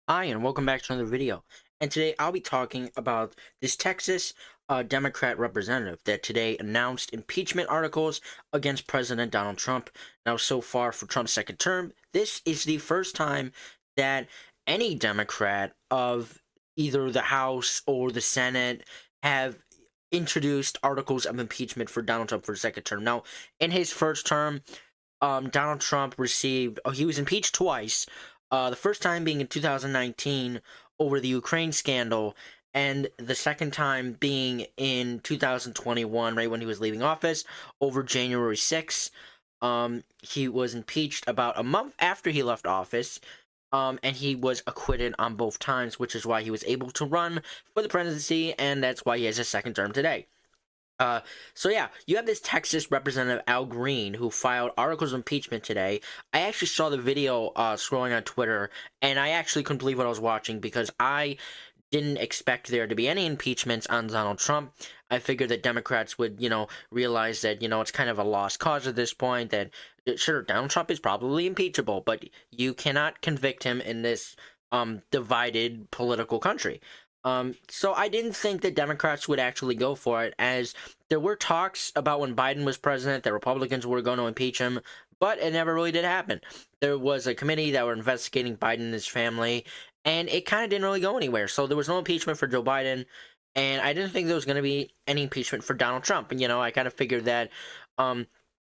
Hi, and welcome back to another video. And today I'll be talking about this Texas Democrat representative that today announced impeachment articles against President Donald Trump. Now, so far for Trump's second term, this is the first time that any Democrat of either the House or the Senate have introduced articles of impeachment for Donald Trump for a second term. Now, in his first term, Donald Trump received, he was impeached twice. The first time being in 2019 over the Ukraine scandal, and the second time being in 2021, right when he was leaving office, over January 6th. He was impeached about a month after he left office, and he was acquitted on both times, which is why he was able to run for the presidency, and that's why he has a second term today. Uh, so yeah, you have this Texas Representative Al Green who filed articles of impeachment today. I actually saw the video scrolling on Twitter, and I actually couldn't believe what I was watching because I didn't expect there to be any impeachments on Donald Trump. I figured that Democrats would, realize that, it's kind of a lost cause at this point, that sure, Donald Trump is probably impeachable, but you cannot convict him in this divided political country. So I didn't think that Democrats would actually go for it, as there were talks about when Biden was president that Republicans were going to impeach him, but it never really did happen. There was a committee that were investigating Biden and his family, and it kind of didn't really go anywhere. So there was no impeachment for Joe Biden, and I didn't think there was going to be any impeachment for Donald Trump. And, I kind of figured that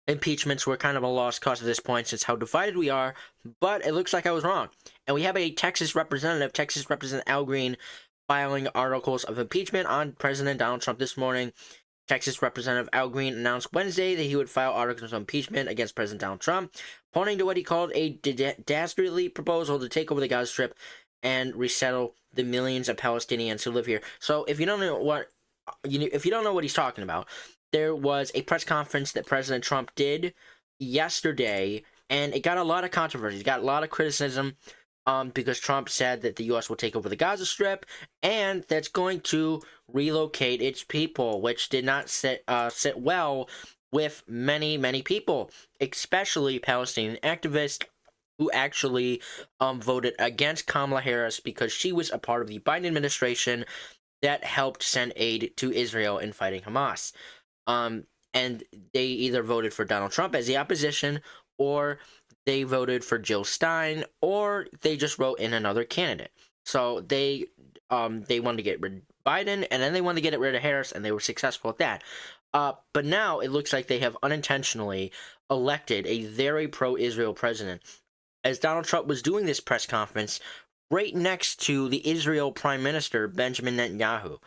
impeachments were kind of a lost cause at this point since how divided we are, but it looks like I was wrong. And we have a Texas Representative Al Green, filing articles of impeachment on President Donald Trump this morning. Texas Representative Al Green announced Wednesday that he would file articles of impeachment against President Donald Trump, pointing to what he called a dastardly proposal to take over the Gaza Strip and resettle the millions of Palestinians who live here. So, if you don't know what he's talking about, there was a press conference that President Trump did yesterday, and it got a lot of controversy. It got a lot of criticism, because Trump said that the U.S. will take over the Gaza Strip and that's going to relocate its people, which did not sit well with many people, especially Palestinian activists who actually voted against Kamala Harris because she was a part of the Biden administration that helped send aid to Israel in fighting Hamas. And they either voted for Donald Trump as the opposition, or they voted for Jill Stein, or they just wrote in another candidate. So they wanted to get rid of Biden, and then they wanted to get rid of Harris, and they were successful at that. But now it looks like they have unintentionally elected a very pro-Israel president, as Donald Trump was doing this press conference right next to the Israel Prime Minister, Benjamin Netanyahu.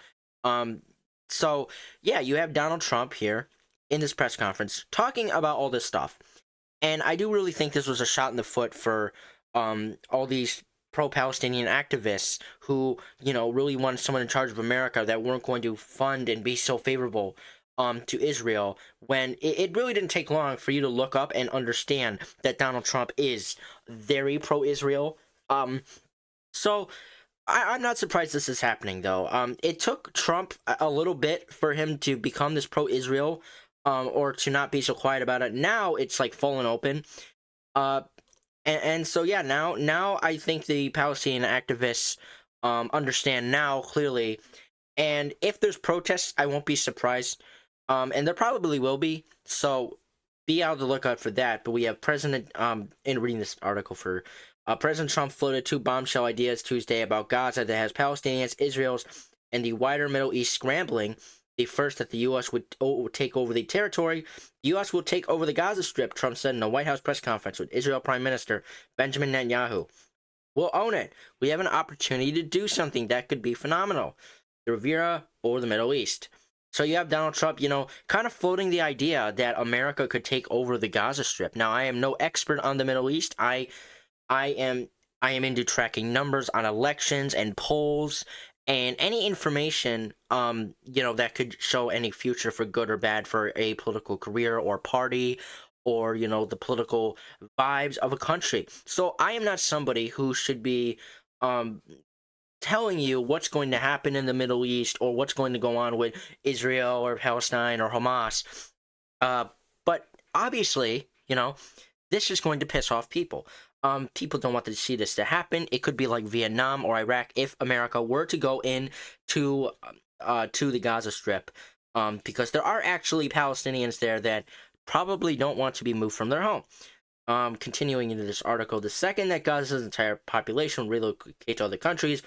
So yeah, you have Donald Trump here in this press conference talking about all this stuff. And I do really think this was a shot in the foot for all these pro-Palestinian activists who, really wanted someone in charge of America that weren't going to fund and be so favorable to Israel, when it really didn't take long for you to look up and understand that Donald Trump is very pro-Israel. So I'm not surprised this is happening, though. It took Trump a little bit for him to become this pro-Israel, or to not be so quiet about it. Now it's like fallen open. And so yeah, now I think the Palestinian activists understand now clearly. And if there's protests, I won't be surprised. And there probably will be. So be on the lookout for that. But we have in reading this article for President Trump floated two bombshell ideas Tuesday about Gaza that has Palestinians, Israel's, and the wider Middle East scrambling. The first, that the U.S. would take over the territory. The U.S. will take over the Gaza Strip, Trump said in a White House press conference with Israel Prime Minister Benjamin Netanyahu. We'll own it. We have an opportunity to do something that could be phenomenal. The Riviera or the Middle East. So you have Donald Trump, kind of floating the idea that America could take over the Gaza Strip. Now, I am no expert on the Middle East. I am into tracking numbers on elections and polls, and any information, that could show any future for good or bad for a political career or party, or, the political vibes of a country. So I am not somebody who should be telling you what's going to happen in the Middle East, or what's going to go on with Israel or Palestine or Hamas. But obviously, this is going to piss off people. People don't want to see this to happen. It could be like Vietnam or Iraq if America were to go in to the Gaza Strip, because there are actually Palestinians there that probably don't want to be moved from their home. Continuing into this article, the second that Gaza's entire population relocate to other countries,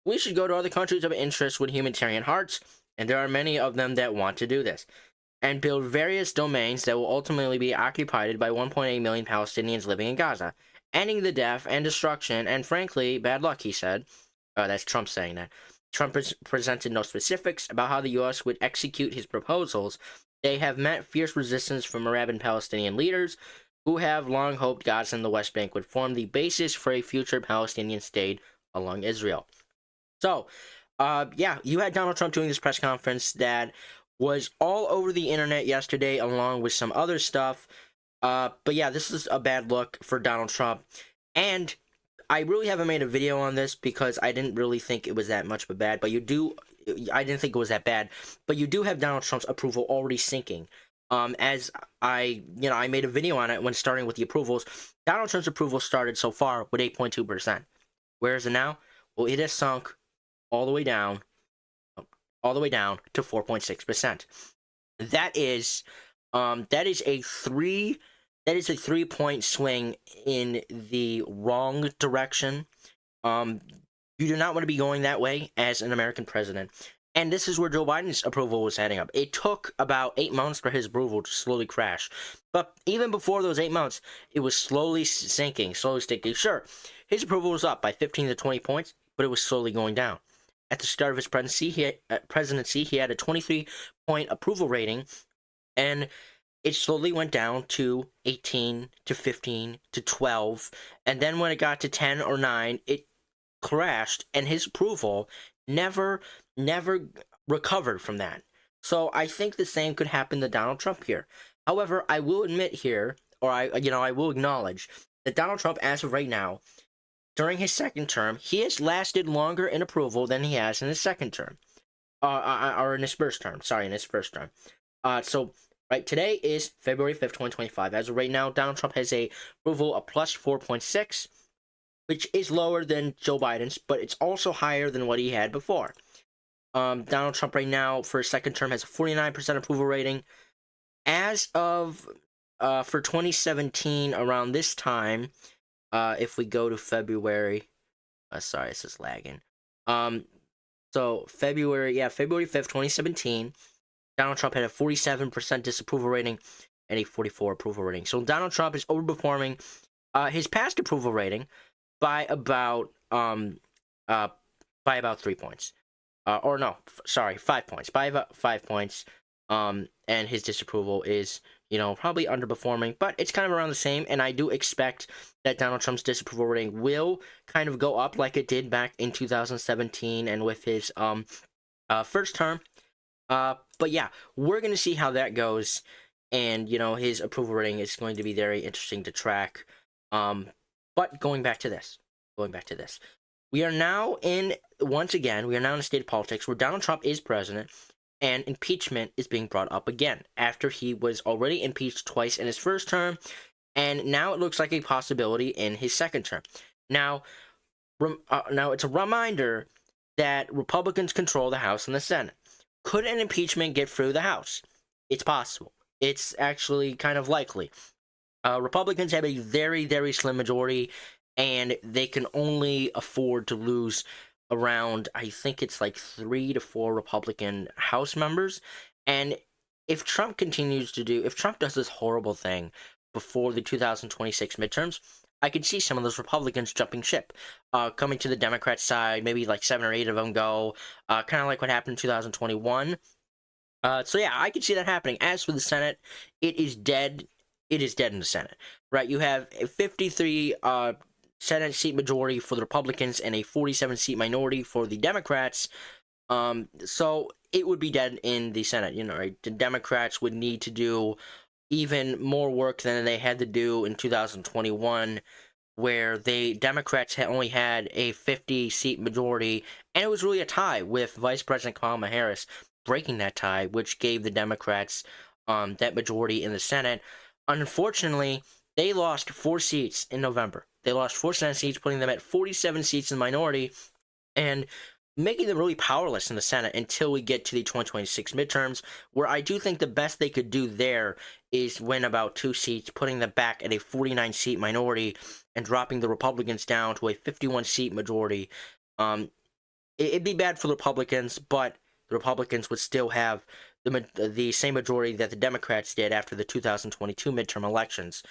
we should go to other countries of interest with humanitarian hearts, and there are many of them that want to do this, and build various domains that will ultimately be occupied by 1.8 million Palestinians living in Gaza, ending the death and destruction, and frankly, bad luck, he said. That's Trump saying that. Trump presented no specifics about how the U.S. would execute his proposals. They have met fierce resistance from Arab and Palestinian leaders who have long hoped Gaza and the West Bank would form the basis for a future Palestinian state along Israel. So, yeah, you had Donald Trump doing this press conference that was all over the internet yesterday, along with some other stuff. But yeah, this is a bad look for Donald Trump. And I really haven't made a video on this because I didn't really think it was that much of a bad, but I didn't think it was that bad, but you do have Donald Trump's approval already sinking. As I made a video on it when starting with the approvals. Donald Trump's approval started so far with 8.2%. Where is it now? Well, it has sunk all the way down to 4.6%. That is a 3-point swing in the wrong direction. You do not want to be going that way as an American president. And this is where Joe Biden's approval was heading up. It took about 8 months for his approval to slowly crash. But even before those 8 months, it was slowly sinking, slowly sticking. Sure, his approval was up by 15 to 20 points, but it was slowly going down. At the start of his presidency, he had a 23-point approval rating, and it slowly went down to 18 to 15 to 12, and then when it got to 10 or 9, it crashed, and his approval never recovered from that. So I think the same could happen to Donald Trump here. However, I will admit here, or I will acknowledge that Donald Trump, as of right now, during his second term, he has lasted longer in approval than he has in his second term, or in his first term. Sorry, in his first term. So right, today is February 5th, 2025. As of right now, Donald Trump has a approval of plus 4.6, which is lower than Joe Biden's, but it's also higher than what he had before. Donald Trump right now, for his second term, has a 49% approval rating. As of, for 2017, around this time, if we go to February, sorry, this is lagging. So February 5th, 2017, Donald Trump had a 47% disapproval rating and a 44 approval rating. So Donald Trump is overperforming his past approval rating by about 3 points. 5 points. By about 5 points. And his disapproval is, probably underperforming, but it's kind of around the same. And I do expect that Donald Trump's disapproval rating will kind of go up like it did back in 2017 and with his first term. But yeah, we're going to see how that goes. And, his approval rating is going to be very interesting to track. But going back to this. We are now in a state of politics where Donald Trump is president and impeachment is being brought up again after he was already impeached twice in his first term, and now it looks like a possibility in his second term. Now it's a reminder that Republicans control the House and the Senate. Could an impeachment get through the House? It's possible. It's actually kind of likely. Republicans have a very, very slim majority, and they can only afford to lose around, I think it's like 3 to 4 Republican House members. And if Trump does this horrible thing before the 2026 midterms, I could see some of those Republicans jumping ship, coming to the Democrat side. Maybe like 7 or 8 of them go, kind of like what happened in 2021. So yeah, I could see that happening. As for the Senate, it is dead. It is dead in the Senate, right? You have a 53 Senate seat majority for the Republicans and a 47-seat minority for the Democrats. So it would be dead in the Senate. Right? The Democrats would need to do even more work than they had to do in 2021, where Democrats had only had a 50-seat majority, and it was really a tie with Vice President Kamala Harris breaking that tie, which gave the Democrats that majority in the Senate. Unfortunately, They lost 4 seats in November. They lost 4 Senate seats, putting them at 47 seats in the minority, and making them really powerless in the Senate until we get to the 2026 midterms, where I do think the best they could do there is win about 2 seats, putting them back at a 49-seat minority and dropping the Republicans down to a 51-seat majority. Um, it'd be bad for the Republicans, but the Republicans would still have the same majority that the Democrats did after the 2022 midterm elections.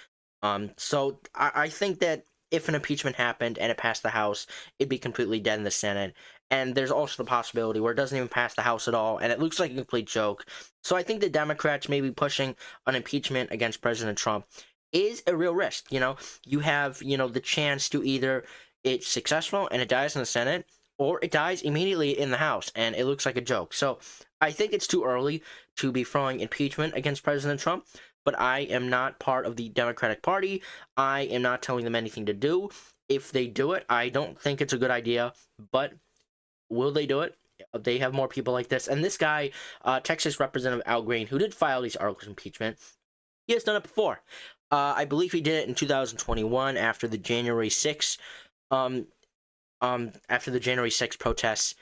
So I think that if an impeachment happened and it passed the House, it'd be completely dead in the Senate. And there's also the possibility where it doesn't even pass the House at all, and it looks like a complete joke. So I think the Democrats maybe pushing an impeachment against President Trump is a real risk. You have the chance to either it's successful and it dies in the Senate, or it dies immediately in the House, and it looks like a joke. So I think it's too early to be throwing impeachment against President Trump, but I am not part of the Democratic Party. I am not telling them anything to do. If they do it, I don't think it's a good idea, but will they do it? They have more people like this. And this guy, Texas Representative Al Green, who did file these articles of impeachment, he has done it before. I believe he did it in 2021 after the January 6th after the January 6th protests.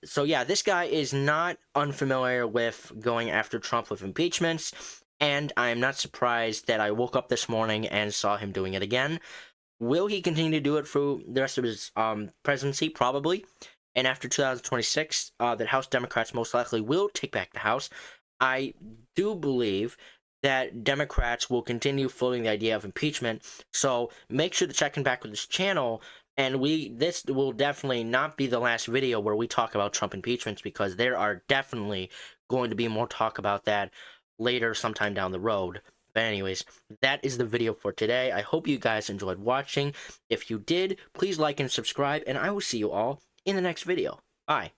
So yeah, this guy is not unfamiliar with going after Trump with impeachments, and I am not surprised that I woke up this morning and saw him doing it again. Will he continue to do it through the rest of his presidency? Probably. And after 2026, the House Democrats most likely will take back the House. I do believe that Democrats will continue floating the idea of impeachment. So make sure to check in back with this channel. And this will definitely not be the last video where we talk about Trump impeachments, because there are definitely going to be more talk about that later sometime down the road. But anyways, that is the video for today. I hope you guys enjoyed watching. If you did, please like and subscribe, and I will see you all in the next video. Bye.